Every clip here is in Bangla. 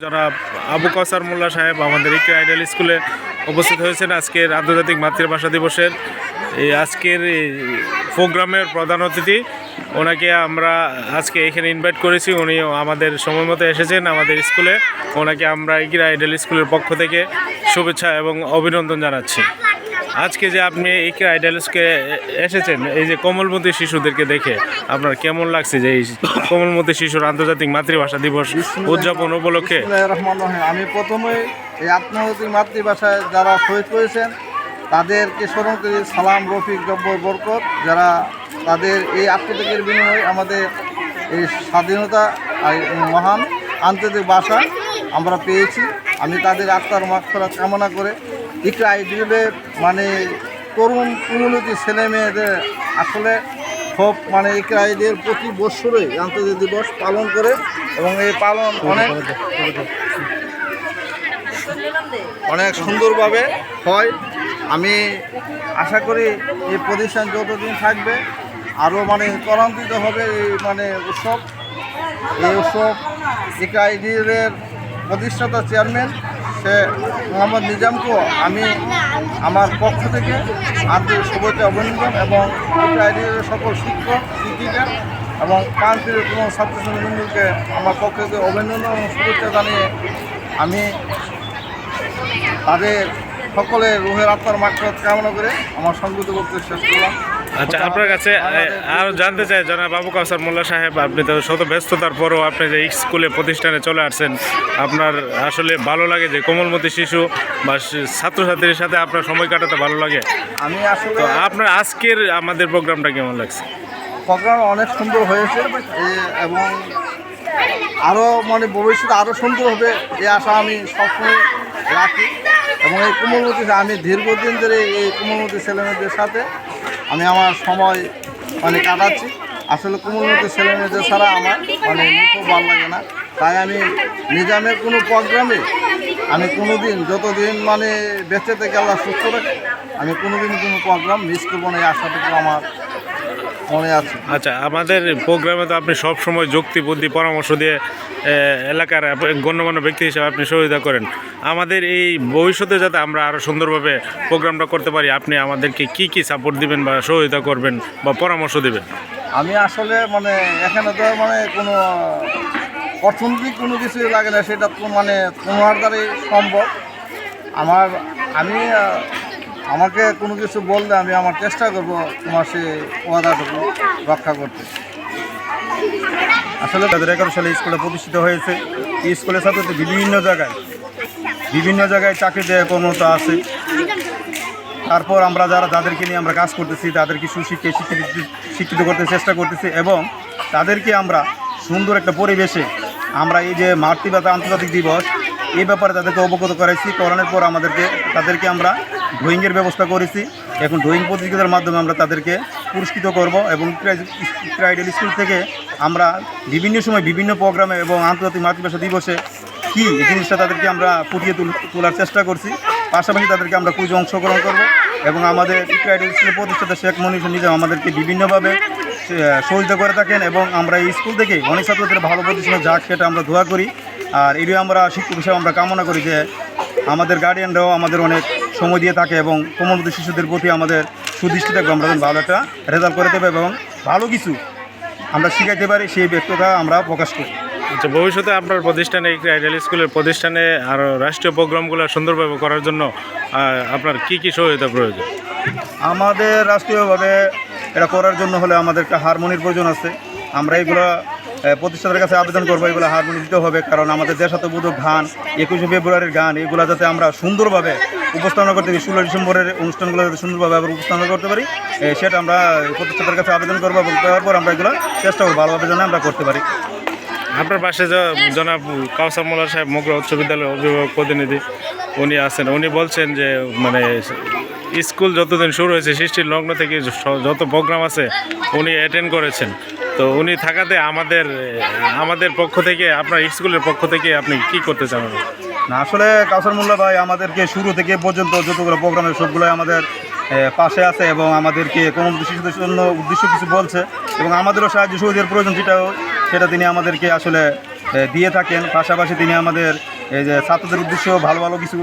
জনাব আবু কাউসার মোল্লা সাহেব আমাদের একটি আইডিয়াল স্কুলে উপস্থিত হয়েছেন আজকের আন্তর্জাতিক মাতৃভাষা দিবসের আজকের প্রোগ্রামের প্রধান অতিথি। ওনাকে আমরা আজকে এখানে ইনভাইট করেছি, উনি আমাদের সময় মতো এসেছেন আমাদের স্কুলে। ওনাকে আমরা ইকরা আইডিয়াল স্কুলের পক্ষ থেকে শুভেচ্ছা এবং অভিনন্দন জানাচ্ছি। আজকে যে আপনি ইকরা আইডিয়াল স্কুলে এসেছেন, এই যে কোমলমতি শিশুদেরকে দেখে আপনার কেমন লাগছে যে এই কোমলমতি শিশুর আন্তর্জাতিক মাতৃভাষা দিবস উদযাপন উপলক্ষে? আমি প্রথমে এই আন্তর্জাতিক মাতৃভাষায় যারা শহীদ করেছেন তাদেরকে স্মরণ করি। সালাম, রফিক, জব্বর, বরকত, যারা তাদের এই আত্মত্যাগের বিনিময়ে আমাদের এই স্বাধীনতা মহান আন্তর্জাতিক ভাষা আমরা পেয়েছি। আমি তাদের আত্মার মাগফিরাত কামনা করে ইকরা আইডিয়ালের তরুণ কুমুলতি ছেলে মেয়েদের আসলে খুব ইকরা আইডিয়াল প্রতি বছরে আন্তর্জাতিক দিবস পালন করে এবং এই পালন অনেক সুন্দরভাবে হয়। আমি আশা করি এই প্রতিষ্ঠান যতদিন থাকবে আরও ত্বরান্বিত হবে এই উৎসব। এই উৎসব ইকরা আইডিয়ালের প্রতিষ্ঠাতা চেয়ারম্যান সে মোহাম্মদ নিজামকেও আমি আমার পক্ষ থেকে আন্তরিক শুভেচ্ছা অভিনন্দন এবং ইকরা আইডিয়ালের সকল শিক্ষক শিক্ষিকা এবং প্রান্তীয় কোনো ছাত্রছাত্রীবৃন্দকে আমার পক্ষ থেকে অভিনন্দন এবং শুভেচ্ছা জানিয়ে আমি তাদের সকলের রুহের আত্মার মাগফিরাত কামনা করে আমার সংক্ষিপ্ত বক্তব্য শেষ করলাম। আচ্ছা, আপনার কাছে আরও জানতে চাই জনাব আবু কাউসার মোল্লা সাহেব, আপনি তো শত ব্যস্ততার পরেও আপনি যে স্কুলে প্রতিষ্ঠানে চলে আসছেন, আপনার আসলে ভালো লাগে যে কোমলমতি শিশু বা ছাত্রছাত্রীর সাথে আপনার সময় কাটাতে ভালো লাগে? আমি আসলে আপনার আজকের আমাদের প্রোগ্রামটা কেমন লাগছে? প্রোগ্রাম অনেক সুন্দর হয়েছে এবং আরও ভবিষ্যতে আরও সুন্দর হবে এই আশা আমি সবসময় রাখি। এবং এই কোমলমতি আমি দীর্ঘদিন ধরে এই কোমলমতি ছেলেমেয়েদের সাথে আমি আমার সময় কাটাচ্ছি। আসলে কোমলমতি ছেলেমেয়েদের ছাড়া আমার মুখও ভালো লাগে না। তাই আমি নিজামের কোনো প্রোগ্রামে আমি কোনোদিন যতদিন বেঁচে থেকে আল্লাহ সুস্থ রাখে আমি কোনোদিন কোনো প্রোগ্রাম মিস করবো না, এই আশাটুকু আমার মনে আছে। আচ্ছা, আমাদের প্রোগ্রামে তো আপনি সব সময় যুক্তি বুদ্ধি পরামর্শ দিয়ে এলাকার গণ্যমান্য ব্যক্তি হিসেবে আপনি সহযোগিতা করেন। আমাদের এই ভবিষ্যতে যাতে আমরা আরও সুন্দরভাবে প্রোগ্রামটা করতে পারি, আপনি আমাদেরকে কি কি সাপোর্ট দিবেন বা সহযোগিতা করবেন বা পরামর্শ দেবেন? আমি আসলে এখানে তো কোনো অর্থনৈতিক কোনো কিছু লাগে না, সেটা তো তোমার দ্বারাই সম্ভব। আমি আমাকে কোনো কিছু বললে আমি আমার চেষ্টা করব তোমার সে ওয়াদাটুকু রক্ষা করতে। আসলে 2011 সালে স্কুলে প্রতিষ্ঠিত হয়েছে। এই স্কুলের ছাত্রদের বিভিন্ন জায়গায় চাকরি দেওয়া কর্মরত আছে। তারপর আমরা যাদেরকে নিয়ে আমরা কাজ করতেছি তাদেরকে শিক্ষিত করতে চেষ্টা করতেছি এবং তাদেরকে আমরা সুন্দর একটা পরিবেশে আমরা এই যে মাতৃভাষা আন্তর্জাতিক দিবস এই ব্যাপারে তাদেরকে অবগত করানোর পর তাদেরকে আমরা ড্রয়িংয়ের ব্যবস্থা করেছি। এখন ড্রয়িং প্রতিযোগিতার মাধ্যমে আমরা তাদেরকে পুরস্কৃত করব এবং ইকরা আইডিয়াল স্কুল থেকে আমরা বিভিন্ন সময় বিভিন্ন প্রোগ্রামে এবং আন্তর্জাতিক মাতৃভাষা দিবসে কি এই জিনিসটা তাদেরকে আমরা ফুটিয়ে তোলার চেষ্টা করছি। পাশাপাশি তাদেরকে আমরা কুইজে অংশগ্রহণ করব এবং আমাদের ইকরা আইডিয়াল স্কুলের প্রতিষ্ঠাতা শেখ মনির নিজাম আমাদেরকে বিভিন্নভাবে সহযোগিতা করে থাকেন এবং আমরা এই স্কুল থেকে অনেক ছাত্রদের ভালো প্রতিষ্ঠানে যাক সেটা আমরা দোয়া করি। আর এটাই আমরা শিক্ষক হিসেবে আমরা কামনা করি যে আমাদের গার্ডিয়ানরাও আমাদের অনেক সময় দিয়ে থাকে এবং কোমলমতি শিশুদের প্রতি আমাদের সুদৃষ্টি থাকবে, আমরা ভালো একটা রেজাল্ট করে দেবো এবং ভালো কিছু আমরা শিখাইতে পারি সেই ব্যক্ততা আমরা প্রকাশ করি। আচ্ছা, ভবিষ্যতে আপনার প্রতিষ্ঠানে ইকরা আইডিয়াল স্কুলের প্রতিষ্ঠানে আরও রাষ্ট্রীয় প্রোগ্রামগুলো সুন্দরভাবে করার জন্য আপনার কি কি সহায়তা প্রয়োজন? আমাদের রাষ্ট্রীয়ভাবে এটা করার জন্য হলে আমাদের একটা হারমোনির প্রয়োজন আছে। আমরা এগুলো প্রতিষ্ঠানের কাছে আবেদন করবো, এগুলো হারমোনি দিতে হবে, কারণ আমাদের দেশাত্মবোধক গান 21শে ফেব্রুয়ারির গান এগুলো যাতে আমরা সুন্দরভাবে উপস্থাপনা করতে পারি, 16 ডিসেম্বরের অনুষ্ঠানগুলো যাতে সুন্দরভাবে আবার উপস্থাপনা করতে পারি সেটা আমরা প্রতিষ্ঠানের কাছে আবেদন করবো এবং তারপর আমরা এগুলো চেষ্টা করবো ভালোভাবে যেন আমরা করতে পারি। আপনার পাশে জনাব কাউসার মোল্লা সাহেব মগরা উচ্চ বিদ্যালয়ের অভিভাবক প্রতিনিধি উনি আছেন, উনি বলছেন যে স্কুল যতদিন শুরু হয়েছে সৃষ্টির লগ্ন থেকে যত প্রোগ্রাম আছে উনি অ্যাটেন্ড করেছেন। তো উনি থাকাতে আমাদের পক্ষ থেকে আপনার স্কুলের পক্ষ থেকে আপনি কি করতে চান? না, আসলে কাউসার মোল্লা ভাই আমাদেরকে শুরু থেকে পর্যন্ত যতগুলো প্রোগ্রামের সবগুলোই আমাদের পাশে আছে এবং আমাদেরকে কোমলমতি শিশুদের জন্য উদ্দেশ্য কিছু বলছে এবং আমাদেরও সাহায্য সহযোগিতার প্রয়োজন সেটা তিনি আমাদেরকে আসলে দিয়ে থাকেন। পাশাপাশি তিনি আমাদের এই যে ছাত্রদের উদ্দেশ্যেও ভালো ভালো কিছু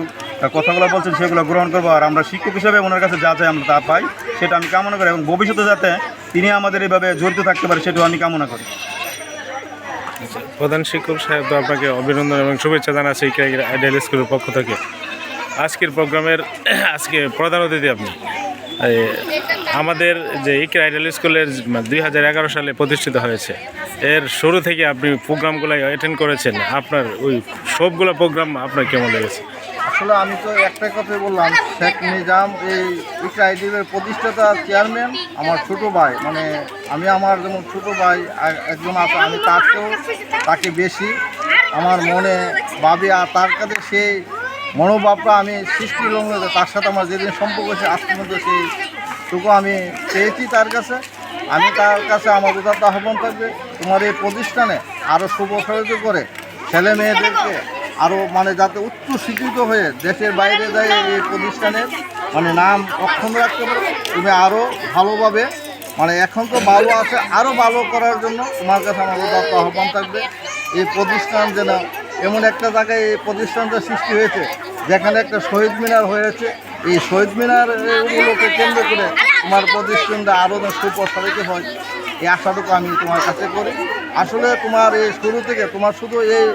কথাগুলো বলছেন, সেগুলো গ্রহণ করবো। আর আমরা শিক্ষক হিসেবে ওনার কাছে যা চাই আমরা তা পাই, সেটা আমি কামনা করি। এবং ভবিষ্যতে যাতে তিনি আমাদের এইভাবে জড়িত থাকতে পারে, সেটাও আমি কামনা করি। প্রধান শিক্ষক সাহেব, তো আপনাকে অভিনন্দন এবং শুভেচ্ছা জানাচ্ছি ইকরা আইডিয়াল স্কুলের পক্ষ থেকে। আজকের প্রোগ্রামের আজকে প্রধান অতিথি আপনি। আমাদের যে ইকরা আইডিয়াল স্কুলের 2011 সালে প্রতিষ্ঠিত হয়েছে, এর শুরু থেকে আপনি প্রোগ্রামগুলো অ্যাটেন্ড করেছেন। আপনার ওই সবগুলো প্রোগ্রাম আপনার কেমন লেগেছে? আসলে আমি তো একটাই কথাই বললাম, শেখ নিজাম এই ইকরা আইডিয়ালের প্রতিষ্ঠাতা চেয়ারম্যান আমার ছোট ভাই, মানে আমি আমার যেমন ছোট ভাই একজন আছে, আমি তাকে বেশি আমার মনে ভাবি। আর তার কাছে সেই মনোভাবটা আমি সৃষ্টি লগ্ন, তার সাথে আমার যেদিন সম্পর্ক হয়েছে আজকের মধ্যে সেইটুকু আমি পেয়েছি তার কাছে। আমি তার কাছে আমার উদাত্ত আহ্বান থাকবে, তোমার এই প্রতিষ্ঠানে আরও সুপ্রসারিত করে ছেলে মেয়েদেরকে আরও মানে যাতে উচ্চ শিক্ষিত হয়ে দেশের বাইরে যায় এই প্রতিষ্ঠানের মানে নাম অক্ষুণ্ণ রাখতে পারে। তুমি আরও ভালোভাবে মানে এখন তো ভালো আছে, আরও ভালো করার জন্য তোমার কাছে আমার উদাত্ত আহ্বান থাকবে। এই প্রতিষ্ঠান যেন এমন একটা জায়গায় এই প্রতিষ্ঠানটা সৃষ্টি হয়েছে যেখানে একটা শহীদ মিনার হয়েছে, এই শহীদ মিনারগুলোকে কেন্দ্র করে তোমার প্রতিষ্ঠানটা আরও সুপ্রসারিত হয়, এই আশাটুকু আমি তোমার কাছে করি। আসলে তোমার এই শুরু থেকে তোমার শুধু এই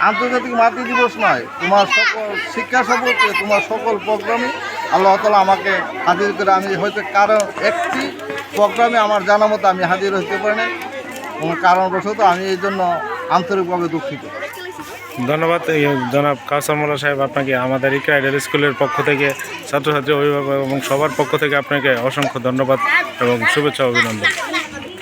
আন্তর্জাতিক মাতৃ দিবস নয়, তোমার সকল শিক্ষা সফরকে তোমার সকল প্রোগ্রামে আল্লাহ তাআলা আমাকে হাজির করে। আমি হয়তো কারণ একটি প্রোগ্রামে আমার জানা মতো আমি হাজির হতে পারি না, কোনো কারণবশত আমি এই জন্য আন্তরিকভাবে দুঃখিত। ধন্যবাদ জনাব কাউসার মোল্লা সাহেব, আপনাকে আমাদের ইকরা আইডিয়াল স্কুলের পক্ষ থেকে, ছাত্রছাত্রী, অভিভাবক এবং সবার পক্ষ থেকে আপনাকে অসংখ্য ধন্যবাদ এবং শুভেচ্ছা অভিনন্দন।